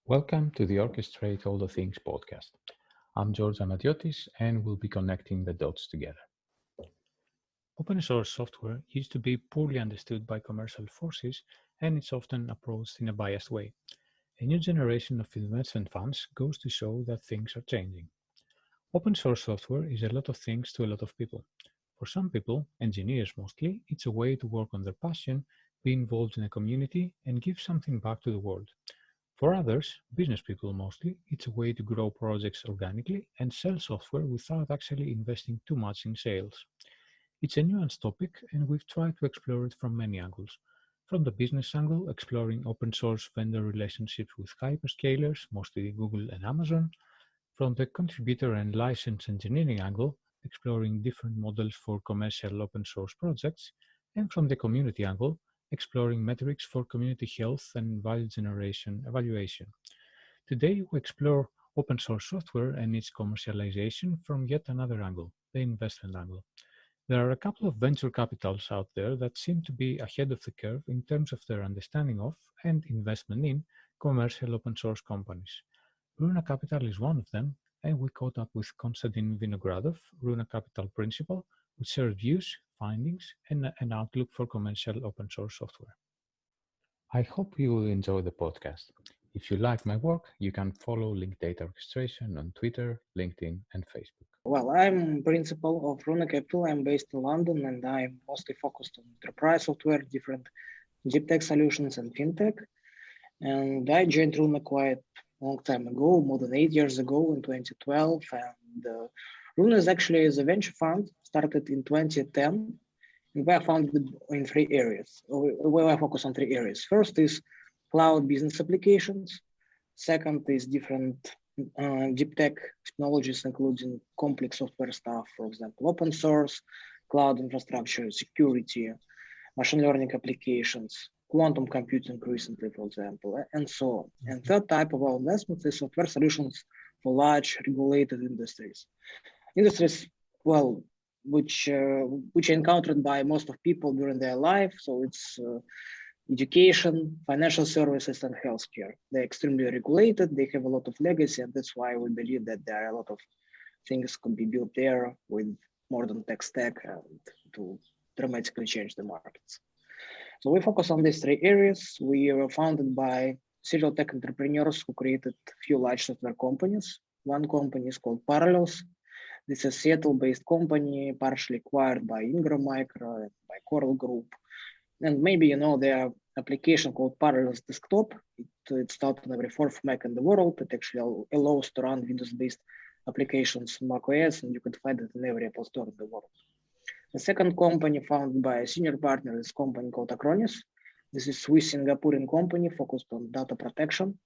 Welcome to the Orchestrate All the Things podcast. I'm George Anatiotis and we'll be connecting the dots together. Open source software used to be poorly understood by commercial forces and it's often approached in a biased way. A new generation of investment funds goes to show that things are changing. Open source software is a lot of things to a lot of people. For some people, engineers mostly, it's a way to work on their passion, be involved in a community, and give something back to the world. For others, business people mostly, it's a way to grow projects organically and sell software without actually investing too much in sales. It's a nuanced topic and we've tried to explore it from many angles. From the business angle, exploring open source vendor relationships with hyperscalers, mostly Google and Amazon. From the contributor and license engineering angle, exploring different models for commercial open source projects. And from the community angle, exploring metrics for community health and value generation evaluation. Today, we explore open source software and its commercialization from yet another angle, the investment angle. There are a couple of venture capitals out there that seem to be ahead of the curve in terms of their understanding of and investment in commercial open source companies. Runa Capital is one of them, and we caught up with Konstantin Vinogradov, Runa Capital Principal, who shared views, findings, and an outlook for commercial open source software. I hope you will enjoy the podcast. If you like my work, you can follow Link Data Orchestration on Twitter, LinkedIn, and Facebook. Well, I'm principal of Runa Capital. I'm based in London and I'm mostly focused on enterprise software, different deep tech solutions and fintech. And I joined Runa quite a long time ago, more than 8 years ago in 2012. And Runa is actually a venture fund, started in 2010. And we are founded in 3 areas. We are focused on 3 areas. First is cloud business applications. Second is different deep tech technologies, including complex software stuff, for example, open source, cloud infrastructure, security, machine learning applications, quantum computing recently, for example, and so on. And third type of our investments is software solutions for large regulated industries. Industries, well, which are encountered by most of people during their life. So it's education, financial services, and healthcare. They're extremely regulated. They have a lot of legacy, and that's why we believe that there are a lot of things could be built there with modern tech stack and to dramatically change the markets. So we focus on these 3 areas. We were founded by serial tech entrepreneurs who created a few large software companies. One company is called Parallels. This is a Seattle-based company, partially acquired by Ingram Micro and by Coral Group. And maybe you know their application called Parallels Desktop. It's out on every 4th Mac in the world. It actually allows to run Windows-based applications on macOS, and you can find it in every Apple Store in the world. The second company founded by a senior partner is a company called Acronis. This is a Swiss Singaporean company focused on data protection.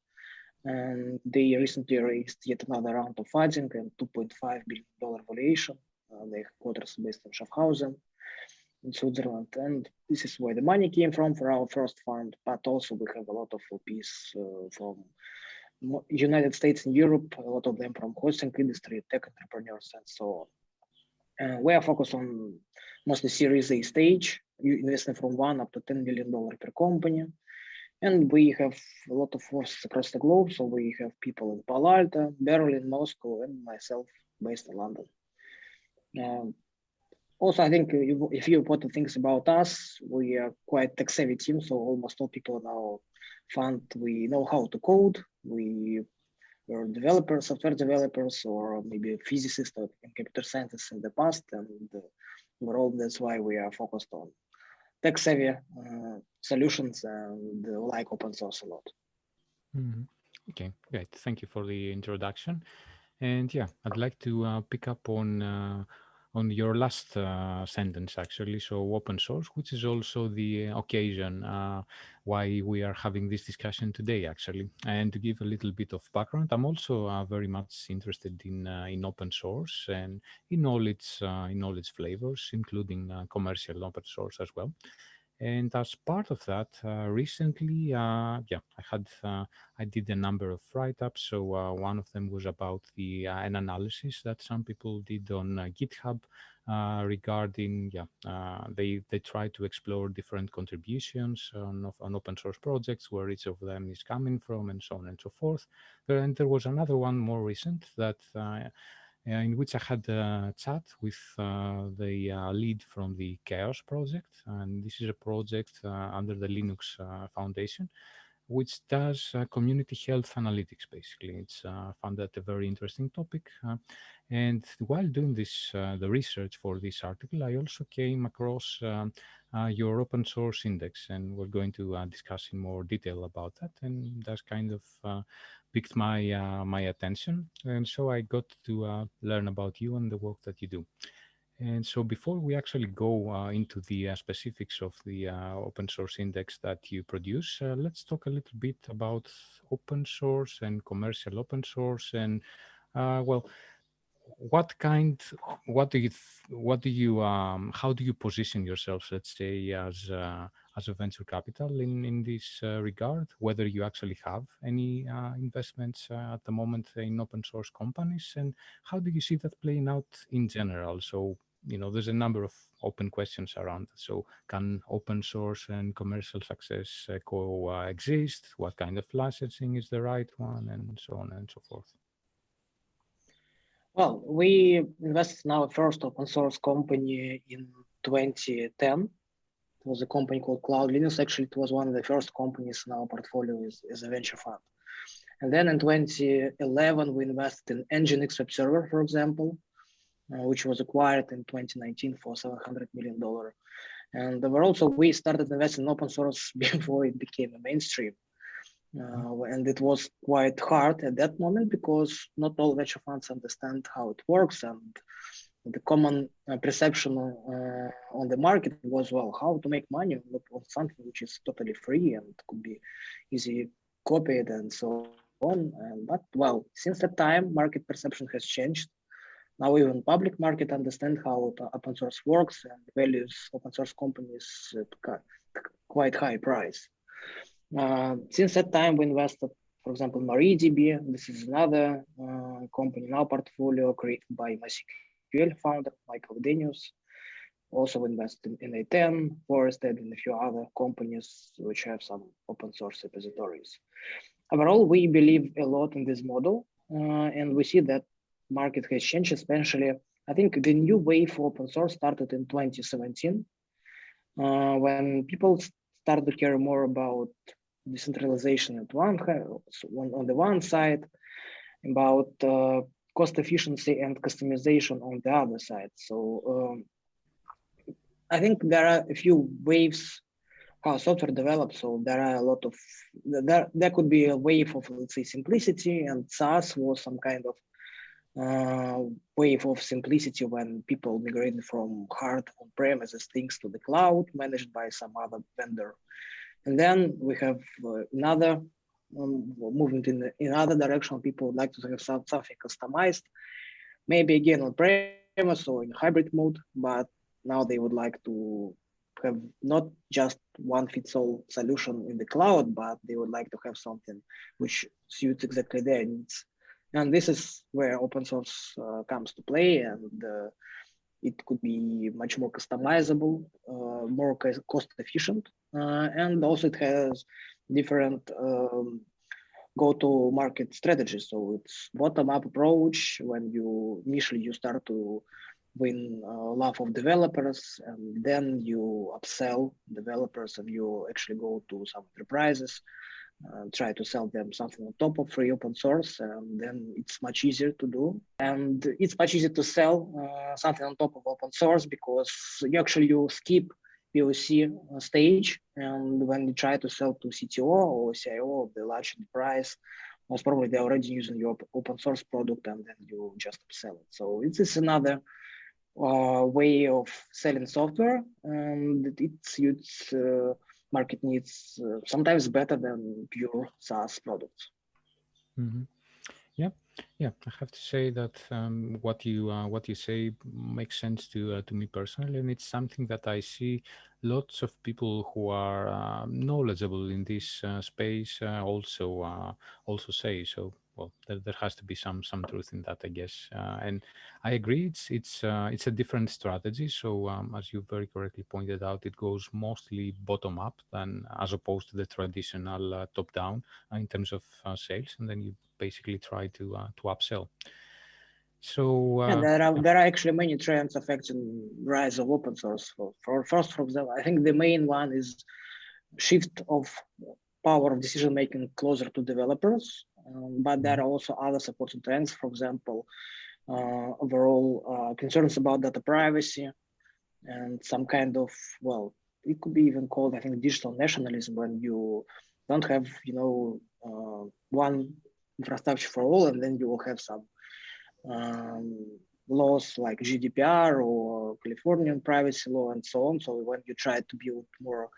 And they recently raised yet another round of funding and $2.5 billion valuation. Their headquarters based in Schaffhausen in Switzerland. And this is where the money came from for our first fund, but also we have a lot of LPs from United States and Europe, a lot of them from hosting industry, tech entrepreneurs, and so on. We are focused on mostly Series A stage, investing from $1 up to $10 million per company. And we have a lot of forces across the globe. So we have people in Palo Alto, Berlin, Moscow, and myself based in London. Also, I think if you important things about us, we are quite tech-savvy team. So almost all people in our fund, we know how to code. We were developers, software developers, or maybe physicists or computer scientists in the past. And overall, that's why we are focused on tech-savvy solutions and like open source a lot. Mm-hmm. Okay, great. Thank you for the introduction. And yeah, I'd like to pick up on your last sentence, actually. So open source, which is also the occasion why we are having this discussion today, actually. And to give a little bit of background, I'm also very much interested in open source and in all its flavors, including commercial open source as well. And as part of that, recently, I did a number of write-ups. So one of them was about an analysis that some people did on GitHub regarding, they try to explore different contributions on open source projects, where each of them is coming from, and so on and so forth. And there was another one more recent that in which I had a chat with the lead from the Chaos project. And this is a project under the Linux Foundation, which does community health analytics, basically. It's found that a very interesting topic. And while doing this, the research for this article, I also came across your open source index, and we're going to discuss in more detail about that. And that's kind of piqued my attention. And so I got to learn about you and the work that you do. And so before we actually go into the specifics of the open source index that you produce, let's talk a little bit about open source and commercial open source. And well, what kind, how do you position yourselves, let's say, as a venture capital in this regard, whether you actually have any investments at the moment in open source companies, and how do you see that playing out in general? So, there's a number of open questions around. So can open source and commercial success coexist? What kind of licensing is the right one, and so on and so forth? Well, we invested in our first open source company in 2010. It was a company called Cloud Linux. Actually, it was one of the first companies in our portfolio as a venture fund. And then in 2011, we invested in Nginx Web Server, for example, which was acquired in 2019 for $700 million. And we started investing in open source before it became a mainstream. And it was quite hard at that moment because not all venture funds understand how it works, and the common perception on the market was, well, how to make money on something which is totally free and could be easy copied and so on. But well, since that time, market perception has changed. Now even public market understand how open source works and values open source companies at quite high price. Since that time, we invested, for example, MariaDB. This is another company in our portfolio created by MySQL founder, Michael Denius. Also invested in A10, Forested, and a few other companies which have some open source repositories. Overall, we believe a lot in this model, and we see that market has changed, especially, I think the new wave for open source started in 2017, when people started to care more about decentralization on the one side, about cost efficiency and customization on the other side. So I think there are a few waves how software develops. So there are a lot of, there could be a wave of, let's say, simplicity, and SaaS was some kind of wave of simplicity when people migrated from hard on-premises things to the cloud managed by some other vendor. And then we have another movement in other direction. People would like to have something customized, maybe again on premise or in hybrid mode, but now they would like to have not just one fits all solution in the cloud, but they would like to have something which suits exactly their needs. And this is where open source comes to play, and it could be much more customizable, more cost efficient, and also it has different go-to-market strategies. So it's bottom-up approach. When you initially start to win love of developers, and then you upsell developers, and you actually go to some enterprises, try to sell them something on top of free open source, and then it's much easier to do. And it's much easier to sell something on top of open source because you skip POC stage, and when you try to sell to CTO or CIO of the large enterprise, most probably they're already using your open source product, and then you just sell it. So it is another way of selling software, and it suits market needs sometimes better than pure SaaS products. Mm-hmm. Yeah, yeah. I have to say that what you say makes sense to me personally, and it's something that I see lots of people who are knowledgeable in this space also say. So, well, there has to be some truth in that, I guess. And I agree. It's a different strategy. So, as you very correctly pointed out, it goes mostly bottom up than as opposed to the traditional top down in terms of sales, and then you basically try to upsell. So Yeah, yeah. there are actually many trends affecting rise of open source. First, for example, I think the main one is shift of power of decision making closer to developers. But there are also other supporting trends. For example, overall concerns about data privacy and some kind of, well, it could be even called, I think, digital nationalism, when you don't have, one infrastructure for all, and then you will have some laws like GDPR or Californian privacy law and so on. So when you try to build more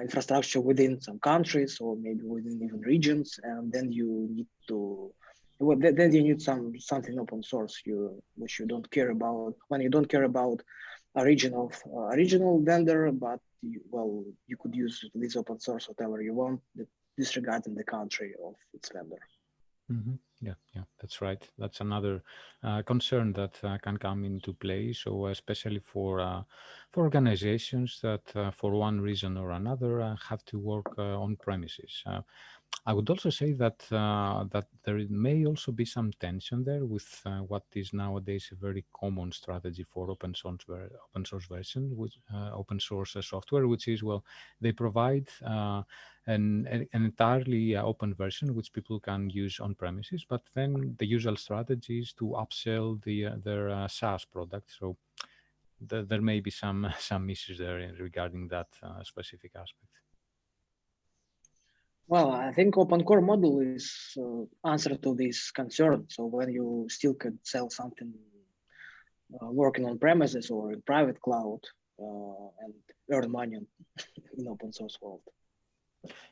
infrastructure within some countries or maybe within even regions, and then you need to, well, then you need something open source, which you don't care about, when you don't care about original vendor, but you could use this open source whatever you want, disregarding the country of its vendor. Yeah, yeah, that's right. That's another concern that can come into play. So especially for organizations that for one reason or another have to work on premises. I would also say that that there may also be some tension there with what is nowadays a very common strategy for open source version, which open source software, which is, well, they provide an entirely open version which people can use on premises, but then the usual strategy is to upsell their SaaS product. So there may be some some issues there regarding that specific aspect. Well, I think open core model is answer to this concern. So when you still could sell something working on premises or in private cloud and earn money in open source world.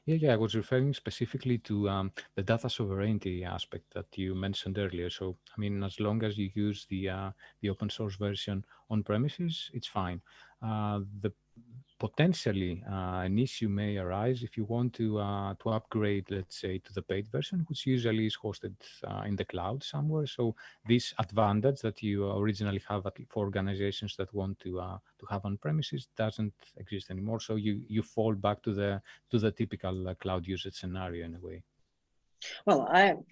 Yeah, I was referring specifically to the data sovereignty aspect that you mentioned earlier. So, I mean, as long as you use the open source version on premises, it's fine. The potentially an issue may arise if you want to upgrade, let's say, to the paid version, which usually is hosted in the cloud somewhere. So this advantage that you originally have for organizations that want to have on premises doesn't exist anymore. So you fall back to the typical cloud usage scenario in a way. Well,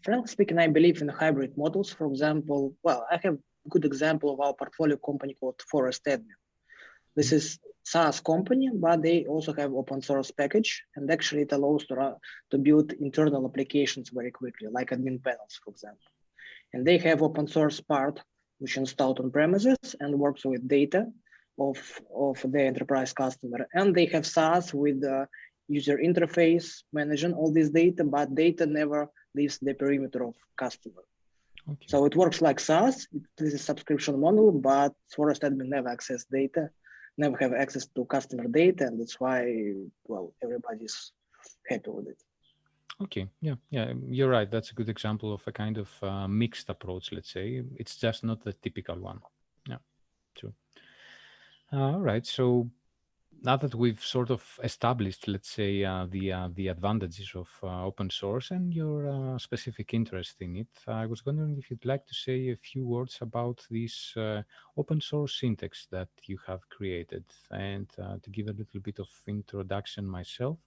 frankly speaking, I believe in hybrid models. For example, well, I have a good example of our portfolio company called Forest Admin. This is SaaS company, but they also have open source package, and actually it allows to build internal applications very quickly, like admin panels, for example. And they have open source part, which installed on premises and works with data of the enterprise customer. And they have SaaS with the user interface managing all this data, but data never leaves the perimeter of customer. Okay. So it works like SaaS. This is a subscription model, but Forest Admin never access data, never have access to customer data, and that's why, well, everybody's happy with it. Okay, yeah, you're right. That's a good example of a kind of mixed approach, let's say. It's just not the typical one. Yeah, true. All right, so now that we've sort of established, let's say, the advantages of open source and your specific interest in it, I was wondering if you'd like to say a few words about this open source syntax that you have created, and to give a little bit of introduction myself.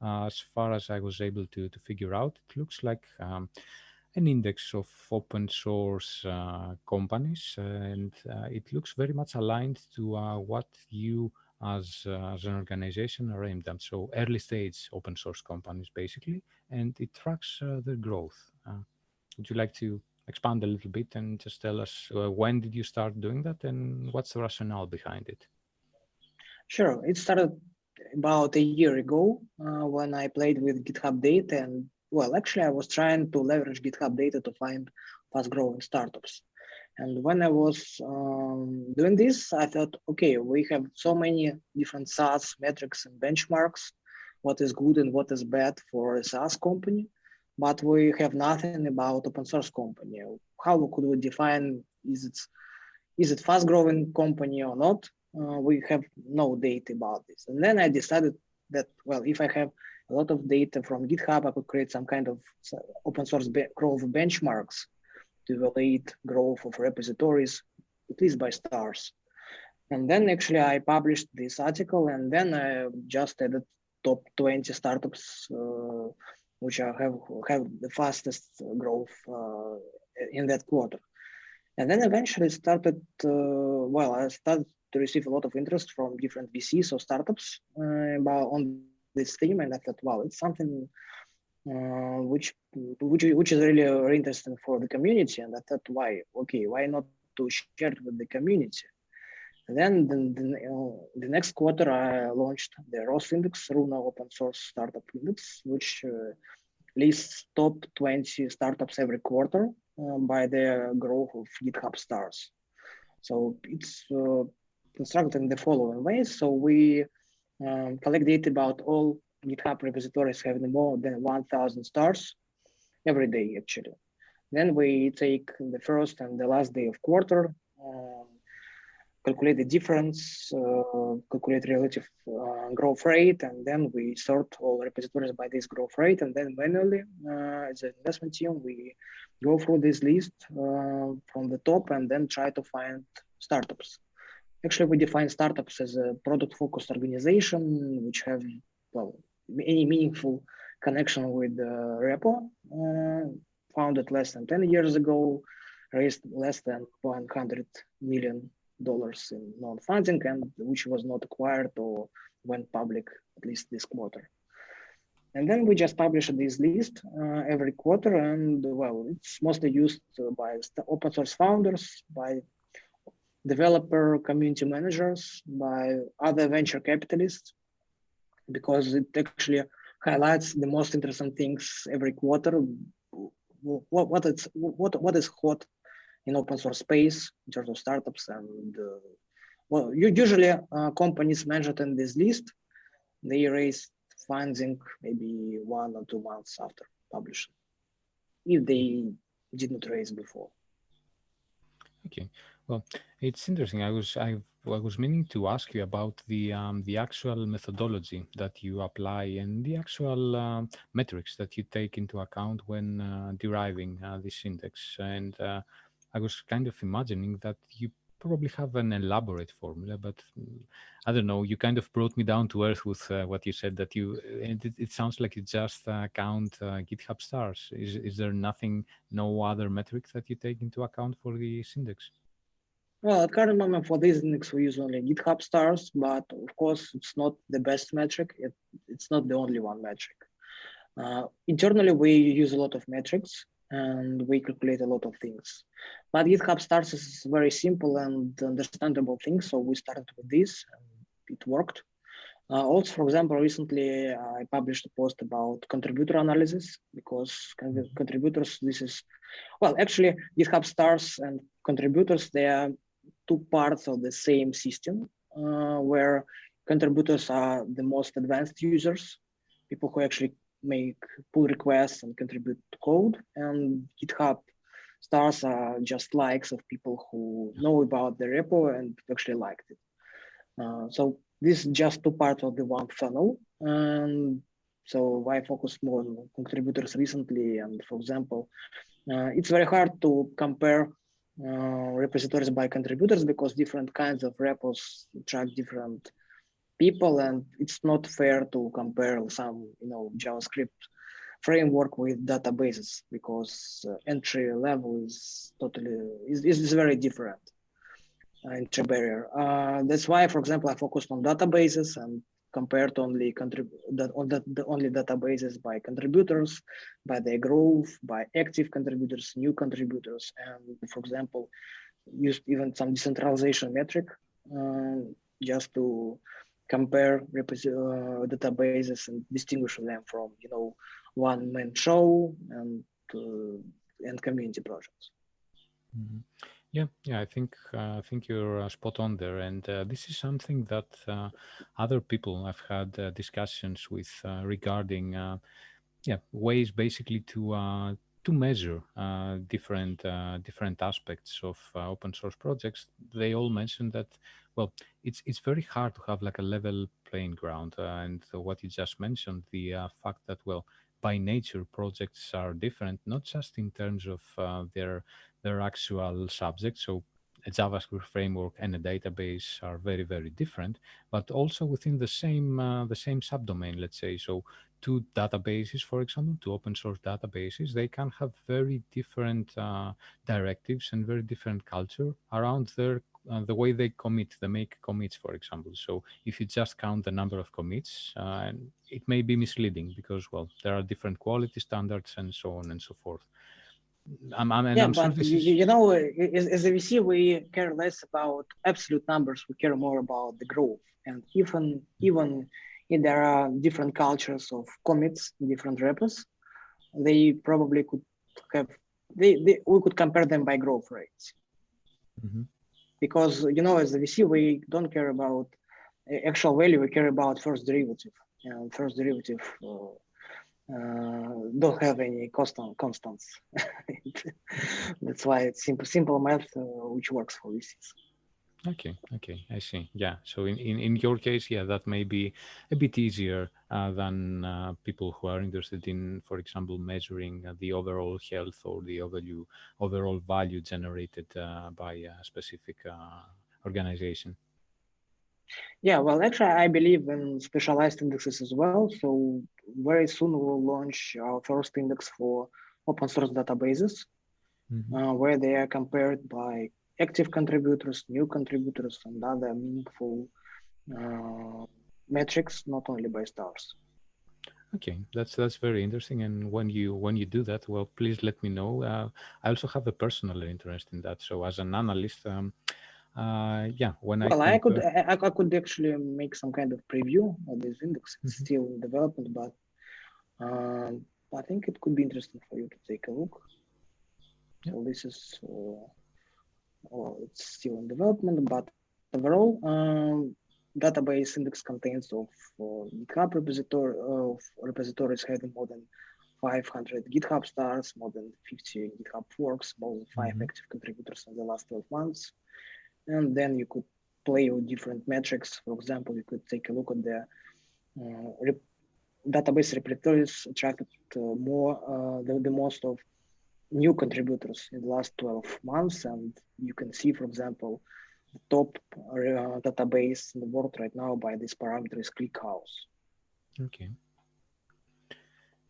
As far as I was able to figure out, it looks like an index of open source companies, and it looks very much aligned to what you as an organization are aimed at. So early stage open source companies, basically, and it tracks their growth. Would you like to expand a little bit and just tell us when did you start doing that and what's the rationale behind it? Sure. It started about a year ago when I played with GitHub data. And well, actually, I was trying to leverage GitHub data to find fast growing startups. And when I was doing this, I thought, okay, we have so many different SaaS metrics and benchmarks, what is good and what is bad for a SaaS company. but we have nothing about open source company. How could we define is it fast growing company or not? We have no data about this. And then I decided that, well, if I have a lot of data from GitHub, I could create some kind of open source growth benchmarks to evaluate growth of repositories, at least by stars. And then actually I published this article, and then I just added top 20 startups which have the fastest growth in that quarter. And then eventually I started to receive a lot of interest from different VCs or startups on this theme, and I thought, wow, it's something which is really interesting for the community. And I thought, why not to share it with the community? And then the next quarter, I launched the ROS Index, Runa Open Source Startup Index, which lists top 20 startups every quarter by their growth of GitHub stars. So it's constructed in the following ways. So we collect data about all GitHub repositories having more than 1,000 stars every day, actually. Then we take the first and the last day of quarter, calculate the difference, calculate relative growth rate, and then we sort all repositories by this growth rate. And then manually, as an investment team, we go through this list from the top and then try to find startups. Actually, we define startups as a product-focused organization which have, well, any meaningful connection with the repo, founded less than 10 years ago, raised less than $100 million in non-funding, and which was not acquired or went public at least this quarter. And then we just publish this list every quarter, and well, it's mostly used by open source founders, by developer community managers, by other venture capitalists, because it actually highlights the most interesting things every quarter. What is hot in open source space in terms of startups, and well, usually companies mentioned in this list, they raise funding maybe 1 or 2 months after publishing, if they didn't raise before. Okay, well, it's interesting. I was meaning to ask you about the actual methodology that you apply and the actual metrics that you take into account when deriving this index. And I was kind of imagining that you probably have an elaborate formula, but I don't know. You kind of brought me down to earth with what you said, that it sounds like you just count GitHub stars. Is there nothing, no other metrics that you take into account for this index? Well, at current moment for this index, we use only GitHub stars, but of course it's not the best metric. It's not the only one metric. Internally, we use a lot of metrics and we calculate a lot of things. But GitHub stars is very simple and understandable thing. So we started with this and it worked. Also, for example, recently I published a post about contributor analysis, because contributors, well, actually GitHub stars and contributors, they are two parts of the same system, where contributors are the most advanced users, people who actually make pull requests and contribute to code, and GitHub stars are just likes of people who know about the repo and actually liked it. So this is just two parts of the one funnel. And so I focused more on contributors recently. And for example, it's very hard to compare repositories by contributors, because different kinds of repos attract different people, and it's not fair to compare some JavaScript framework with databases, because entry level is very different. Entry barrier. That's why, for example, I focused on databases and compared only only databases by contributors, by their growth, by active contributors, new contributors, and for example, used even some decentralization metric just to compare databases and distinguish them from one-man show and community projects. Mm-hmm. Yeah, I think you're spot on there, and this is something that other people I've had discussions with regarding ways basically to measure different aspects of open source projects. They all mention that, well, it's very hard to have like a level playing ground, and what you just mentioned, the fact that, well, by nature projects are different, not just in terms of their actual subject. So a JavaScript framework and a database are very, very different, but also within the same subdomain, let's say. So two databases, for example, two open source databases, they can have very different directives and very different culture around the way they commit, they make commits, for example. So if you just count the number of commits, it may be misleading because, well, there are different quality standards and so on and so forth. And Yeah, I'm sure but this is. as a VC, we care less about absolute numbers. We care more about the growth. And even if there are different cultures of commits, different repos, they probably could have we could compare them by growth rates. Mhm. Because as a VC, we don't care about actual value. We care about first derivative. And first derivative don't have any constants. That's why it's simple math which works for VCs. Okay, I see. Yeah. So in your case, yeah, that may be a bit easier than people who are interested in, for example, measuring the overall health or the overall value generated by a specific organization. Yeah, well, actually, I believe in specialized indexes as well. So very soon we'll launch our first index for open source databases, Hmm. where they are compared by active contributors, new contributors, and other meaningful uh, metrics, not only by stars. Okay, that's very interesting. And when you do that, well, please let me know. I also have a personal interest in that. So as an analyst, yeah, when I Well, compare. I could actually make some kind of preview of this index. It's Mhm. still in development, but I think it could be interesting for you to take a look. Yeah. So this is well, it's still in development, but overall, database index contains of GitHub repositories having more than 500 GitHub stars, more than 50 GitHub forks, more than five Hmm. active contributors in the last 12 months. And then you could play with different metrics. For example, you could take a look at the database repositories attracted the most of new contributors in the last 12 months. And you can see, for example, the top database in the world right now by this parameter is ClickHouse. Okay.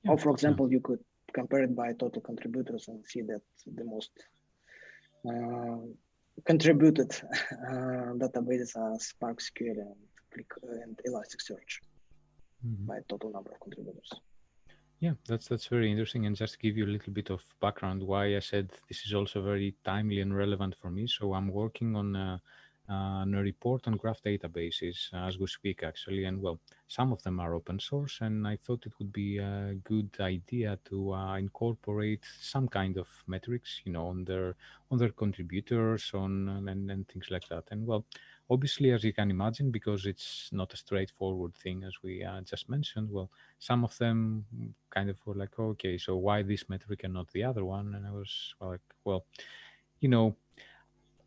Yeah. Or, for Yeah. example, you could compare it by total contributors and see that the most uh, contributed databases are Spark SQL and Elasticsearch Mhm. by total number of contributors. Yeah, that's very interesting. And just to give you a little bit of background, why I said this is also very timely and relevant for me. So I'm working on a report on graph databases as we speak, actually. And well, some of them are open source, and I thought it would be a good idea to incorporate some kind of metrics, on their contributors, and things like that. And well, obviously, as you can imagine, because it's not a straightforward thing, as we just mentioned, well, some of them kind of were like, okay, so why this metric and not the other one? And I was like, well, you know,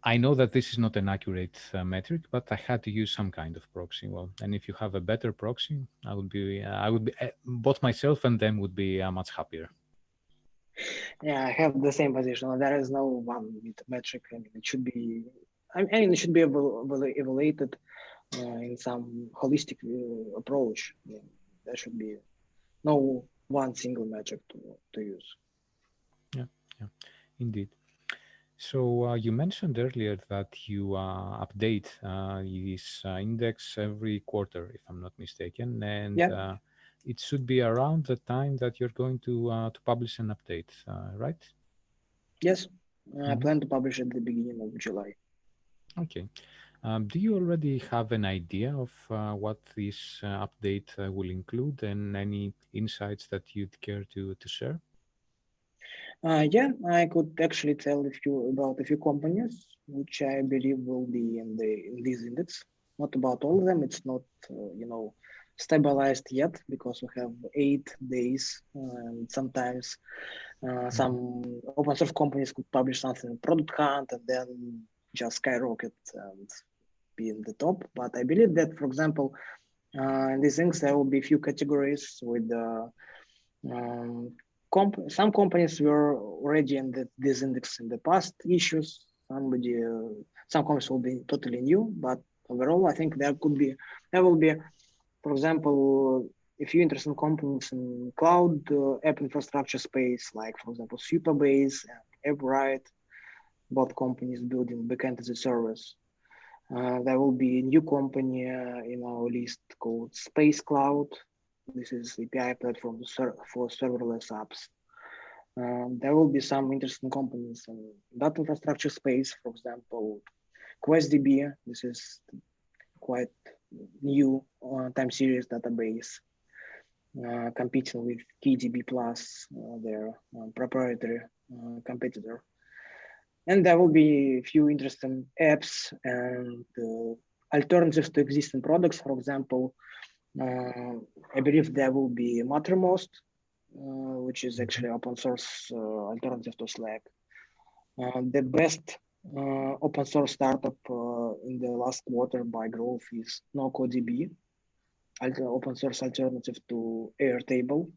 I know that this is not an accurate metric, but I had to use some kind of proxy. Well, and if you have a better proxy, both myself and them would be much happier. Yeah, I have the same position. There is no one metric. I mean, it should be. I mean, it should be evaluated in some holistic approach. I mean, there should be no one single metric to use. Yeah, yeah, indeed. So you mentioned earlier that you update this index every quarter, if I'm not mistaken, and Yeah. it should be around the time that you're going to publish an update, right? Yes. I Hmm. plan to publish at the beginning of July. Okay. Do you already have an idea of what this update will include and any insights that you'd care to share? Yeah, I could actually tell about a few companies which I believe will be in this index. Not about all of them. It's not, stabilized yet because we have 8 days, and sometimes some open source companies could publish something in Product Hunt and then just skyrocket and be in the top. But I believe that, for example, in these things there will be a few categories with some companies were already in this index in the past issues. Some companies will be totally new, but overall, I think there will be, for example, a few interesting companies in cloud app infrastructure space, like for example, Supabase and AppWrite, both companies building backend as a service. There will be a new company in our list called Space Cloud. This is API platform for serverless apps. There will be some interesting companies in data infrastructure space, for example, QuestDB. This is quite new time series database, competing with KDB Plus, their proprietary competitor. And there will be a few interesting apps and alternatives to existing products. For example, I believe there will be Mattermost, which is actually open source alternative to Slack. The best open source startup in the last quarter by growth is NoCodeDB, open source alternative to Airtable.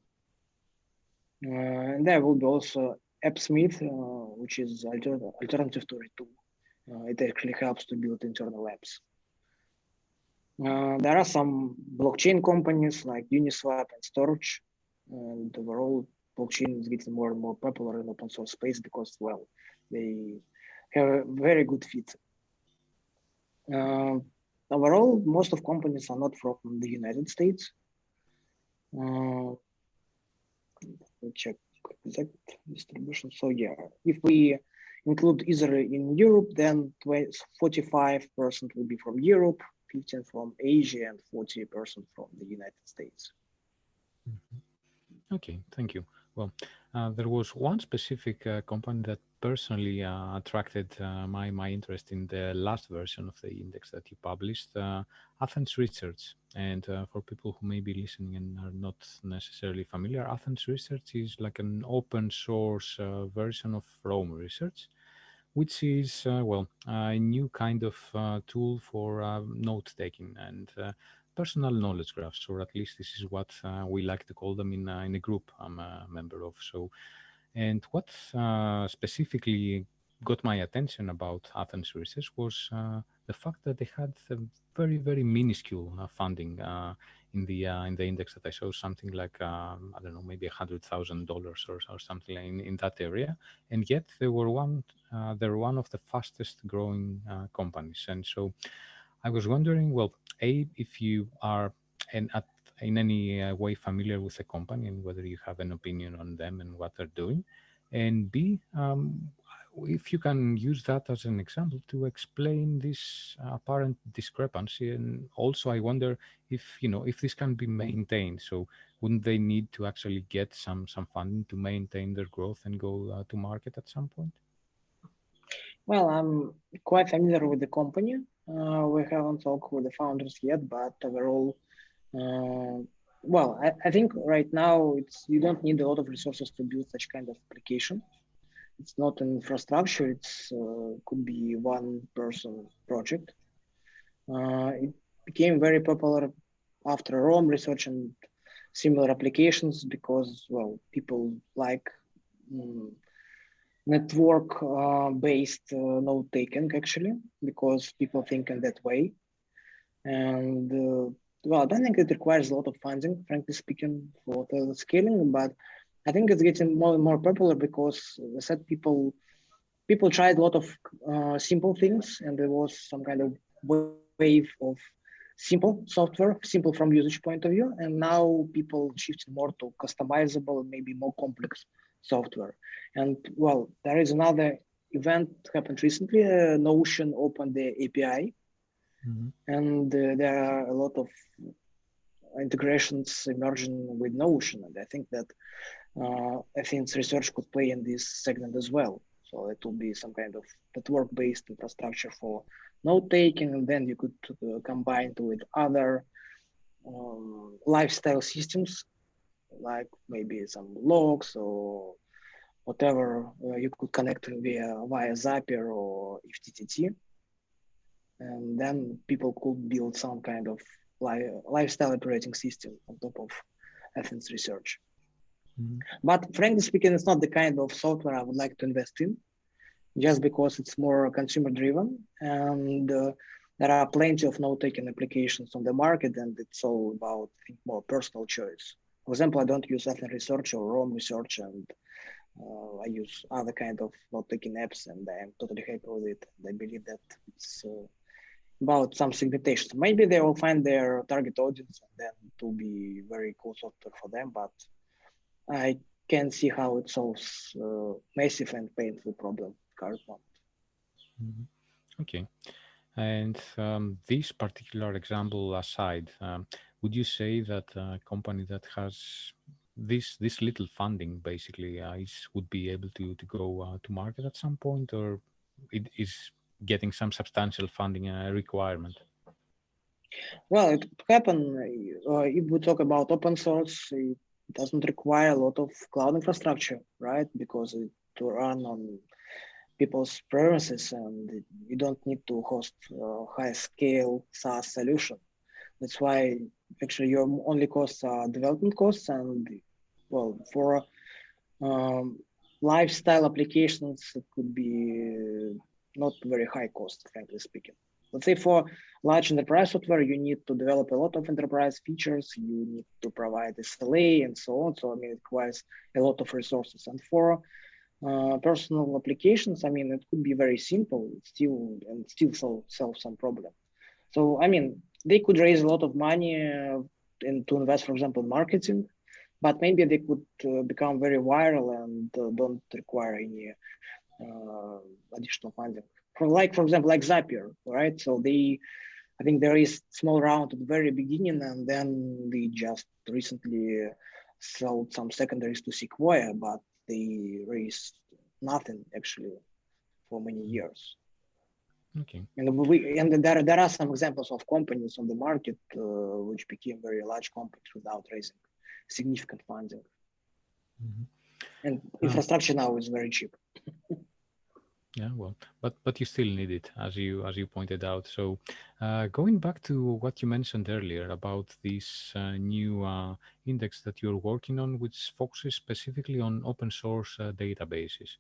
And there will be also AppSmith, which is alternative to Retool. It actually helps to build internal apps. There are some blockchain companies like Uniswap and Storage, and overall blockchain is getting more and more popular in open source space because, well, they have a very good fit. Overall, most of companies are not from the United States. Let me check exact distribution. So yeah, if we include either in Europe, then 45% will be from Europe, 15% from Asia, and 40% from the United States. Okay, thank you. Well, there was one specific company that personally attracted my interest in the last version of the index that you published, Athens Research. And for people who may be listening and are not necessarily familiar, Athens Research is like an open source version of Rome Research, which is, a new kind of tool for note-taking and personal knowledge graphs, or at least this is what we like to call them in a group I'm a member of. So, and what specifically got my attention about Athens Research was the fact that they had a very, very minuscule funding in the index that I saw, something like I don't know, maybe $100,000 or something in that area, and yet they're one of the fastest growing companies. And so I was wondering, well, if you are in any way familiar with the company and whether you have an opinion on them and what they're doing, and B, if you can use that as an example to explain this apparent discrepancy. And also I wonder if this can be maintained. So wouldn't they need to actually get some funding to maintain their growth and go to market at some point? Well, I'm quite familiar with the company. We haven't talked with the founders yet, but overall, I think right now you don't need a lot of resources to build such kind of application. It's not an infrastructure. It's could be one person project. It became very popular after Rome research and similar applications because, well, people like network based note taking actually, because people think in that way. And I don't think it requires a lot of funding, frankly speaking, for the scaling, but I think it's getting more and more popular because, as I said, people tried a lot of simple things, and there was some kind of wave of simple software, simple from usage point of view, and now people shifting more to customizable and maybe more complex software. And well, there is another event happened recently. Notion opened the API, and there are a lot of integrations emerging with Notion, and I think that Athens Research could play in this segment as well. So it will be some kind of network-based infrastructure for note-taking, and then you could combine it with other lifestyle systems, like maybe some logs or whatever you could connect via Zapier or FTTT, and then people could build some kind of lifestyle operating system on top of Athens research. Mhm. But frankly speaking, it's not the kind of software I would like to invest in, just because it's more consumer driven, and there are plenty of note-taking applications on the market, and it's all about, I think, more personal choice. For example, I don't use Athens research or Rome research, and I use other kind of note-taking apps, and I am totally happy with it. And I believe that it's about some segmentation. Maybe they will find their target audience, and then it will be very cool software for them. But I can see how it solves massive and painful problem current one. Mhm. Okay. And this particular example aside, would you say that a company that has this little funding basically would be able to go to market at some point, or it is getting some substantial funding a requirement? Well, it could happen if we talk about open source. It doesn't require a lot of cloud infrastructure, right? Because it to run on people's premises, and you don't need to host high scale SaaS solution. That's why actually your only costs are development costs, and well, for lifestyle applications, it could be not very high cost, frankly speaking. Let's say for large enterprise software, you need to develop a lot of enterprise features, you need to provide SLA and so on. So, I mean, it requires a lot of resources. And for personal applications, I mean, it could be very simple, still solve some problem. So, I mean, they could raise a lot of money and to invest, for example, in marketing, but maybe they could become very viral and don't require any additional funding. For example, like Zapier, right? So I think there is small round at the very beginning, and then they just recently sold some secondaries to Sequoia, but they raised nothing actually for many years. Okay. And there are some examples of companies on the market which became very large companies without raising significant funding. Mhm. And infrastructure now is very cheap. Yeah, well, but you still need it, as you pointed out. So, going back to what you mentioned earlier about this new index that you're working on, which focuses specifically on open source databases.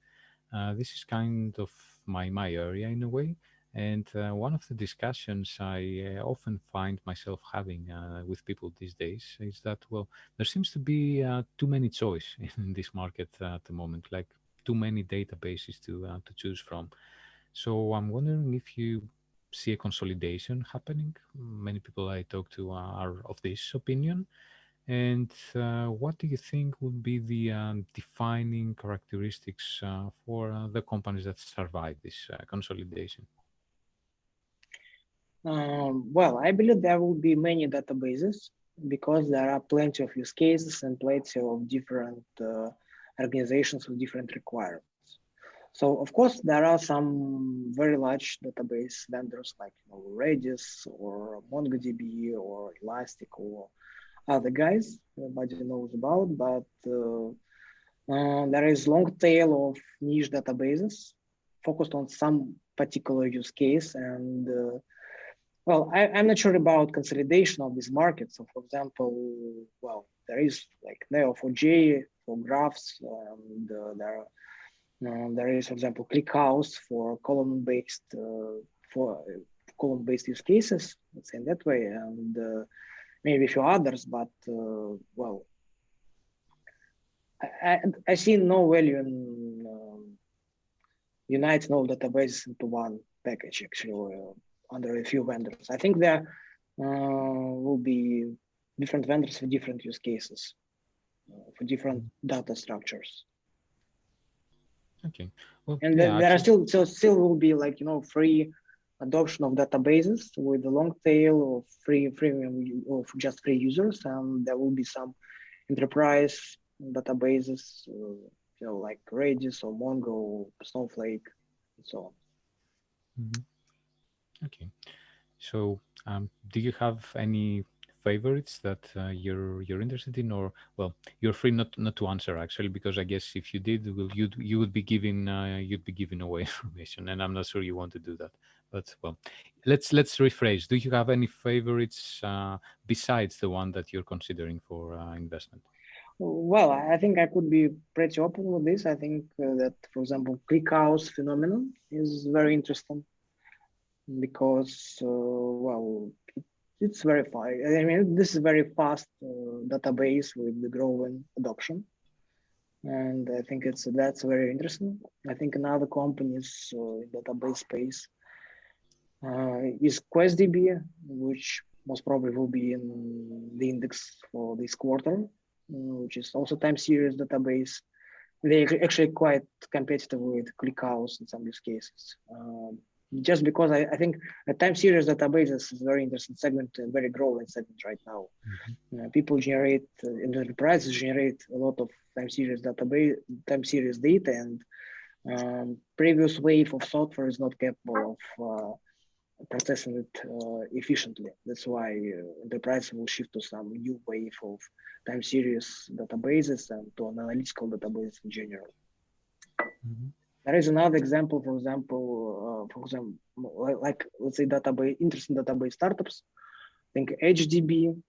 This is kind of my area in a way, and one of the discussions I often find myself having with people these days is that, well, there seems to be too many choice in this market at the moment, like too many databases to choose from. So I'm wondering if you see a consolidation happening. Many people I talk to are of this opinion. And what do you think would be the defining characteristics for the companies that survive this consolidation? Well, I believe there will be many databases because there are plenty of use cases and plenty of different organizations with different requirements. So, of course, there are some very large database vendors like Redis or MongoDB or Elastic or other guys everybody knows about, but there is long tail of niche databases focused on some particular use case. And well, I'm not sure about consolidation of these markets. So for example, well, there is like Neo4j for graphs, and there is, for example, ClickHouse for column-based use cases, let's say in that way, and maybe a few others, but well, I see no value in uniting all databases into one package, actually, or under a few vendors. I think there will be different vendors for different use cases, for different data structures. Okay. Well, And yeah, there are actually, still will be like, free adoption of databases with a long tail of freemium of just free users. And there will be some enterprise databases, like Redis or Mongo, Snowflake, and so on. mhm. Okay. So, do you have any favorites that you're interested in, or well, you're free not to answer actually, because I guess if you did, well, you would be giving away information, and I'm not sure you want to do that. But well, let's rephrase. Do you have any favorites besides the one that you're considering for investment? Well, I think I could be pretty open with this. I think that, for example, click house phenomenon is very interesting because, well, it's very fast. I mean, this is very fast database with the growing adoption, and I think that's very interesting. I think another companies in database space is QuestDB, which most probably will be in the index for this quarter, which is also time series database. They're actually quite competitive with ClickHouse in some use cases. Just because I think a time series databases is a very interesting segment, a very growing segment right now. People generate, enterprises generate a lot of time series database, time series data, and previous wave of software is not capable of processing it efficiently. That's why enterprise will shift to some new wave of time series databases and to an analytical database in general. There is another example, for example, like let's say database, interesting database startups. I think HDB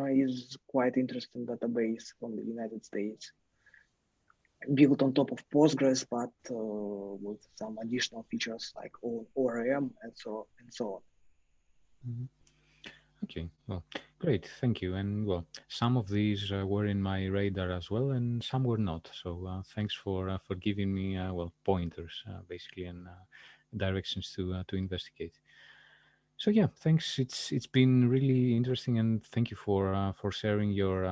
is quite interesting database from the United States, built on top of Postgres, but with some additional features like ORM and so on. Okay, well, great, thank you. And well, some of these were in my radar as well, and some were not. So thanks for giving me well, pointers basically, and directions to investigate. So yeah, thanks. It's been really interesting, and thank you for sharing your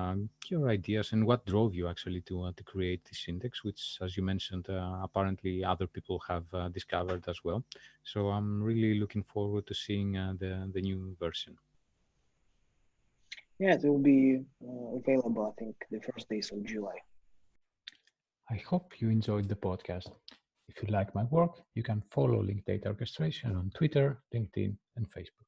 ideas and what drove you actually to create this index, which, as you mentioned, apparently other people have discovered as well. So I'm really looking forward to seeing the new version. Yeah, it will be available, I think, the first days of July. I hope you enjoyed the podcast. If you like my work, you can follow Link Data Orchestration on Twitter, LinkedIn, and Facebook.